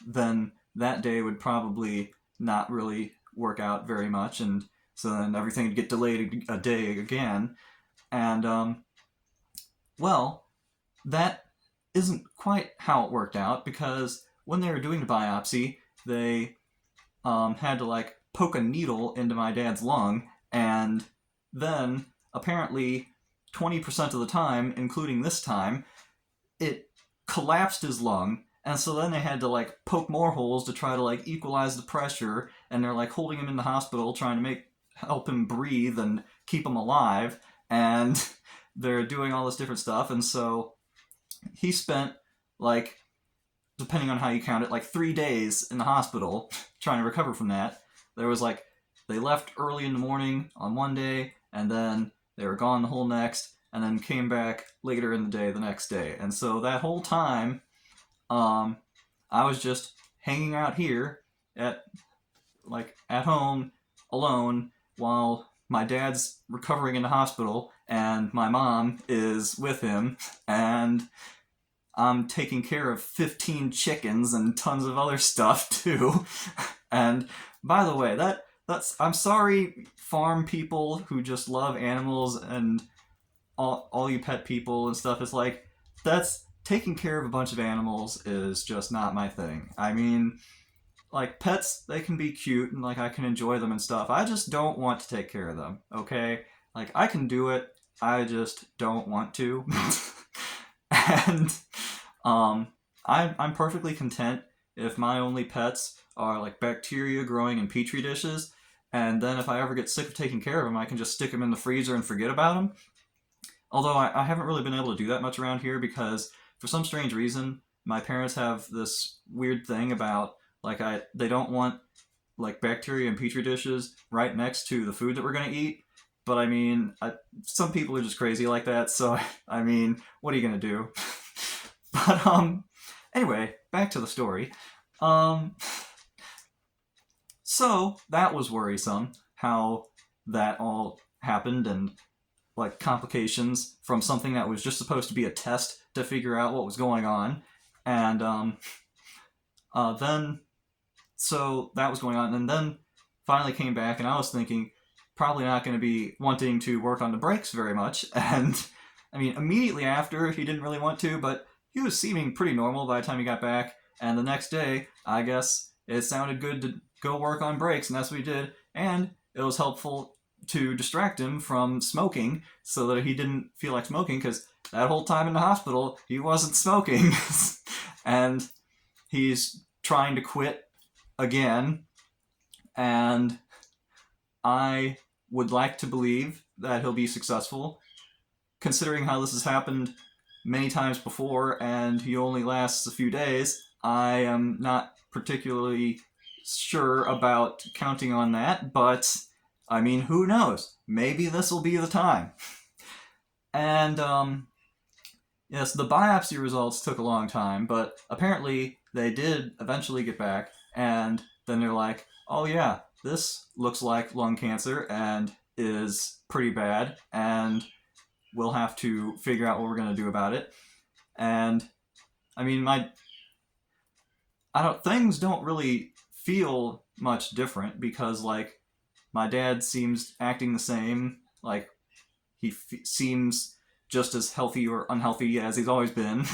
then that day would probably not really work out very much, and so then everything would get delayed a day again. And well, that isn't quite how it worked out, because when they were doing the biopsy, they had to like poke a needle into my dad's lung, and then apparently 20% of the time, including this time, it collapsed his lung. And so then they had to like poke more holes to try to like equalize the pressure, and they're like holding him in the hospital trying to help him breathe and keep him alive, and they're doing all this different stuff. And so he spent like, depending on how you count it, like 3 days in the hospital trying to recover from that. There was like, they left early in the morning on one day, and then they were gone the whole next, and then came back later in the day the next day. And so that whole time, I was just hanging out here at home alone while my dad's recovering in the hospital and my mom is with him, and I'm taking care of 15 chickens and tons of other stuff too. And by the way, I'm sorry, farm people who just love animals and all you pet people and stuff. It's like, that's taking care of a bunch of animals is just not my thing. I mean, like, pets, they can be cute and like I can enjoy them and stuff. I just don't want to take care of them, okay? Like, I can do it, I just don't want to. And I'm perfectly content if my only pets are like bacteria growing in petri dishes, and then if I ever get sick of taking care of them, I can just stick them in the freezer and forget about them. Although I haven't really been able to do that much around here because for some strange reason, my parents have this weird thing about like they don't want like bacteria in petri dishes right next to the food that we're gonna eat. But I mean, some people are just crazy like that. So I mean, what are you gonna do? But anyway, back to the story. So that was worrisome how that all happened, and like complications from something that was just supposed to be a test to figure out what was going on. And then so that was going on, and then finally came back, and I was thinking probably not going to be wanting to work on the brakes very much. And I mean, immediately after, he didn't really want to, but he was seeming pretty normal by the time he got back. And the next day, I guess it sounded good to go work on brakes, and that's what he did. And it was helpful to distract him from smoking so that he didn't feel like smoking, because that whole time in the hospital, he wasn't smoking. And he's trying to quit again. And I would like to believe that he'll be successful, considering how this has happened many times before and he only lasts a few days. I am not particularly sure about counting on that, but I mean, who knows? Maybe this will be the time. And yes, the biopsy results took a long time, but apparently they did eventually get back, and then they're like, oh yeah, this looks like lung cancer and is pretty bad, and we'll have to figure out what we're going to do about it. And I mean, things don't really feel much different, because like my dad seems acting the same. Like he seems just as healthy or unhealthy as he's always been.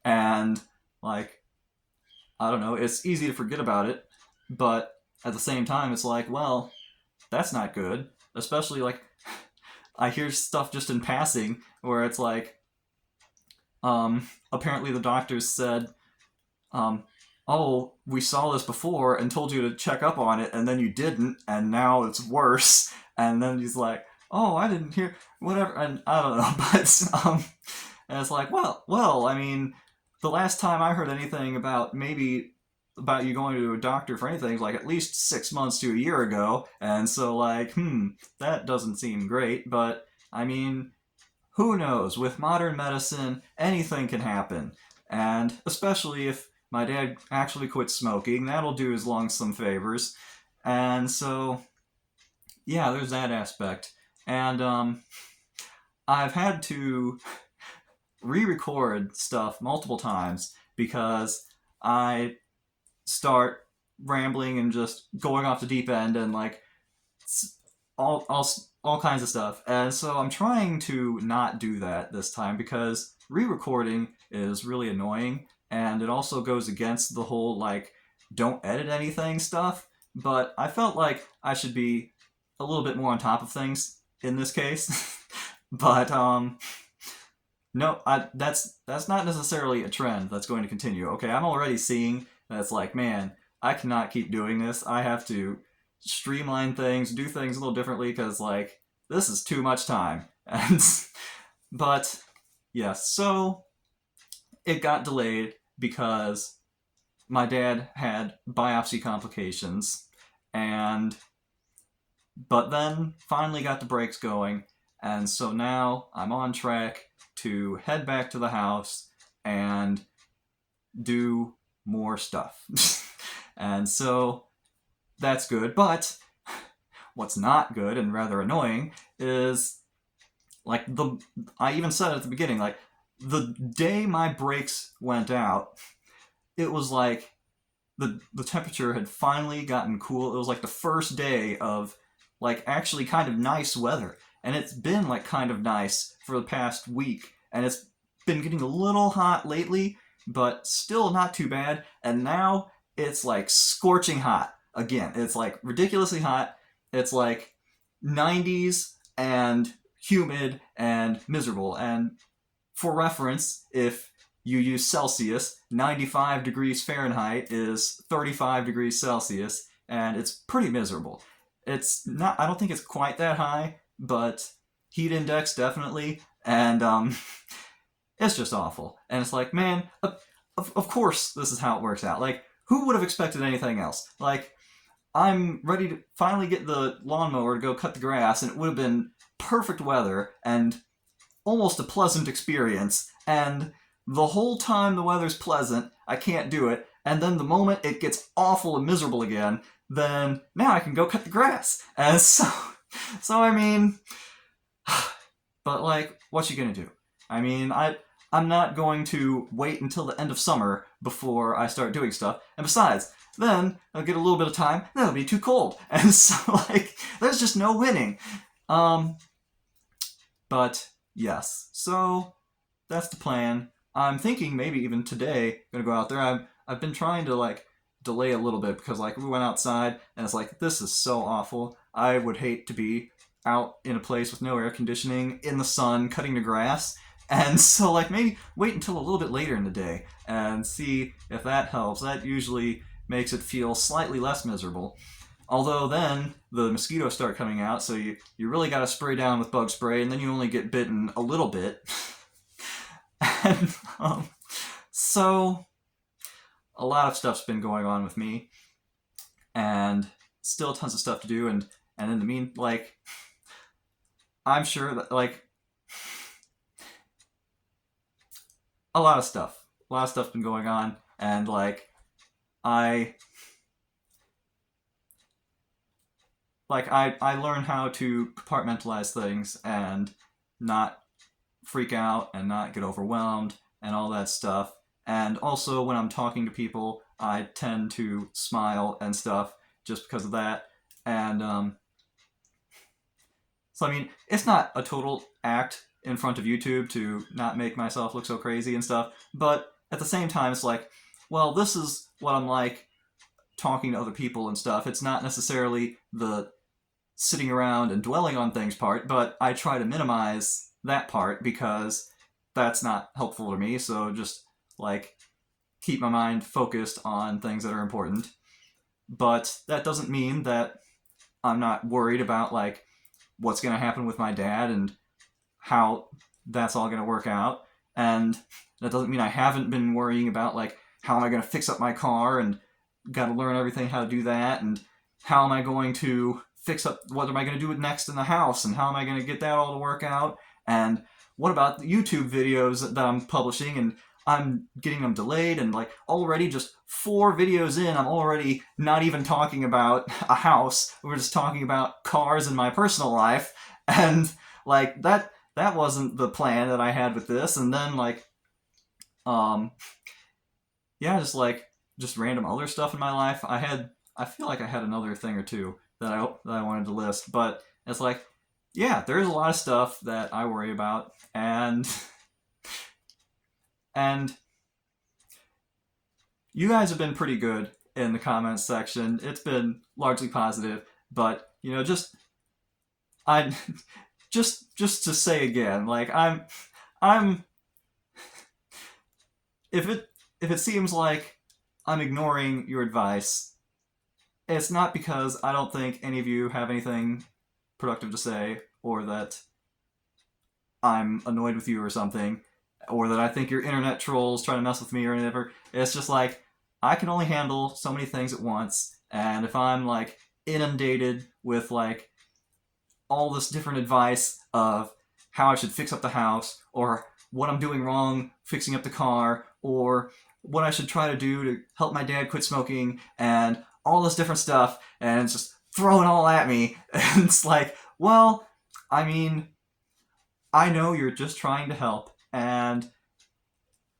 And like, I don't know, it's easy to forget about it, but at the same time, it's like, well, that's not good. Especially like, I hear stuff just in passing where it's like, apparently the doctors said, oh, we saw this before and told you to check up on it, and then you didn't, and now it's worse. And then he's like, oh, I didn't hear, whatever, and I don't know, but, and it's like, well, I mean, the last time I heard anything about you going to a doctor for anything was like at least 6 months to a year ago, and so like, that doesn't seem great, but I mean, who knows? With modern medicine, anything can happen, and especially if my dad actually quit smoking, that'll do his lungs some favors. And so, yeah, there's that aspect. And I've had to re-record stuff multiple times because I start rambling and just going off the deep end and like all kinds of stuff. And so I'm trying to not do that this time, because re-recording is really annoying, and it also goes against the whole like don't edit anything stuff, but I felt like I should be a little bit more on top of things in this case. But no, that's not necessarily a trend that's going to continue. Okay, I'm already seeing that it's like, man, I cannot keep doing this. I have to streamline things, do things a little differently, because like this is too much time. And but yeah, so it got delayed because my dad had biopsy complications, and but then finally got the brakes going, and so now I'm on track to head back to the house and do more stuff. And so that's good, but what's not good and rather annoying is like I even said at the beginning, like the day my brakes went out, it was like the temperature had finally gotten cool. It was like the first day of like actually kind of nice weather, and it's been like kind of nice for the past week, and it's been getting a little hot lately, but still not too bad. And now it's like scorching hot again. It's like ridiculously hot. It's like 90s and humid and miserable. And for reference, if you use Celsius, 95 degrees Fahrenheit is 35 degrees Celsius, and it's pretty miserable. It's not, I don't think it's quite that high, but heat index definitely, and it's just awful. And it's like, man, of course this is how it works out. Like, who would have expected anything else? Like, I'm ready to finally get the lawnmower to go cut the grass, and it would have been perfect weather and almost a pleasant experience, and the whole time the weather's pleasant, I can't do it, and then the moment it gets awful and miserable again, then now I can go cut the grass. And so I mean, but like, what you gonna do? I mean, I'm not going to wait until the end of summer before I start doing stuff, and besides, then I'll get a little bit of time, and it'll be too cold, and so like, there's just no winning. But yes, so that's the plan. I'm thinking maybe even today I'm gonna go out there. I've been trying to like delay a little bit because like we went outside and it's like, this is so awful. I would hate to be out in a place with no air conditioning in the sun cutting the grass. And so like maybe wait until a little bit later in the day and see if that helps. That usually makes it feel slightly less miserable. Although then the mosquitoes start coming out, so you really got to spray down with bug spray, and then you only get bitten a little bit. And so a lot of stuff's been going on with me, and still tons of stuff to do. And in the mean, like, I'm sure that like a lot of stuff's been going on, and like I learn how to compartmentalize things and not freak out and not get overwhelmed and all that stuff. And also when I'm talking to people, I tend to smile and stuff just because of that. And so I mean, it's not a total act in front of YouTube to not make myself look so crazy and stuff, but at the same time it's like, well, this is what I'm like talking to other people and stuff. It's not necessarily the sitting around and dwelling on things part, but I try to minimize that part because that's not helpful to me. So just like keep my mind focused on things that are important. But that doesn't mean that I'm not worried about like what's going to happen with my dad and how that's all going to work out. And that doesn't mean I haven't been worrying about like how am I going to fix up my car and got to learn everything how to do that, and how am I going to fix up, what am I going to do next in the house, and how am I going to get that all to work out, and what about the YouTube videos that I'm publishing, and I'm getting them delayed, and like already just 4 videos in, I'm already not even talking about a house, we're just talking about cars in my personal life, and like that wasn't the plan that I had with this. And then like yeah, just random other stuff in my life. I feel like I had another thing or two that I wanted to list, but it's like, yeah, there's a lot of stuff that I worry about, and you guys have been pretty good in the comments section. It's been largely positive, but you know, I just to say again, like I'm if it seems like I'm ignoring your advice, it's not because I don't think any of you have anything productive to say, or that I'm annoyed with you or something, or that I think you're internet trolls trying to mess with me or whatever. It's just like, I can only handle so many things at once, and if I'm like inundated with like all this different advice of how I should fix up the house, or what I'm doing wrong fixing up the car, or what I should try to do to help my dad quit smoking, and all this different stuff, and it's just thrown all at me, and it's like, well, I mean, I know you're just trying to help, and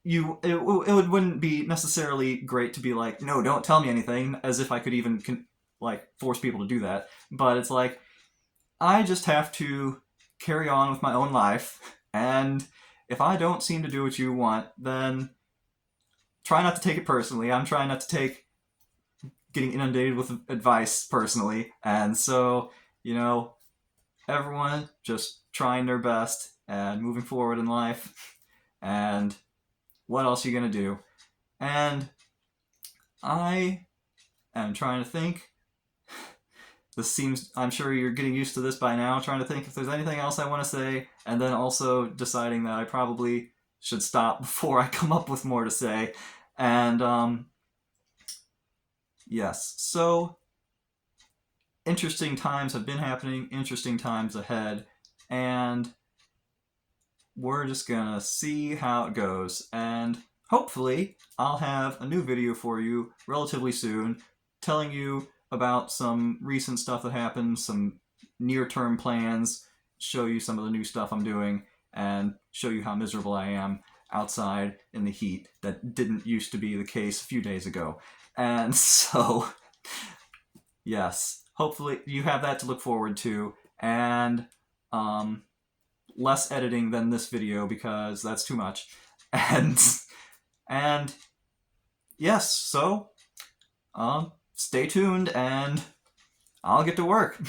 it wouldn't be necessarily great to be like, no, don't tell me anything, as if I could even like force people to do that. But it's like, I just have to carry on with my own life, and if I don't seem to do what you want, then try not to take it personally. I'm trying not to take getting inundated with advice personally, and so, you know, everyone just trying their best and moving forward in life, and what else are you gonna do? And I am trying to think. I'm sure you're getting used to this by now, trying to think if there's anything else I want to say, and then also deciding that I probably should stop before I come up with more to say. And yes, so interesting times have been happening, interesting times ahead, and we're just gonna see how it goes. And hopefully I'll have a new video for you relatively soon, telling you about some recent stuff that happened, some near-term plans, show you some of the new stuff I'm doing, and show you how miserable I am outside in the heat that didn't used to be the case a few days ago. And so, yes, hopefully you have that to look forward to, and less editing than this video, because that's too much. And yes, so stay tuned, and I'll get to work.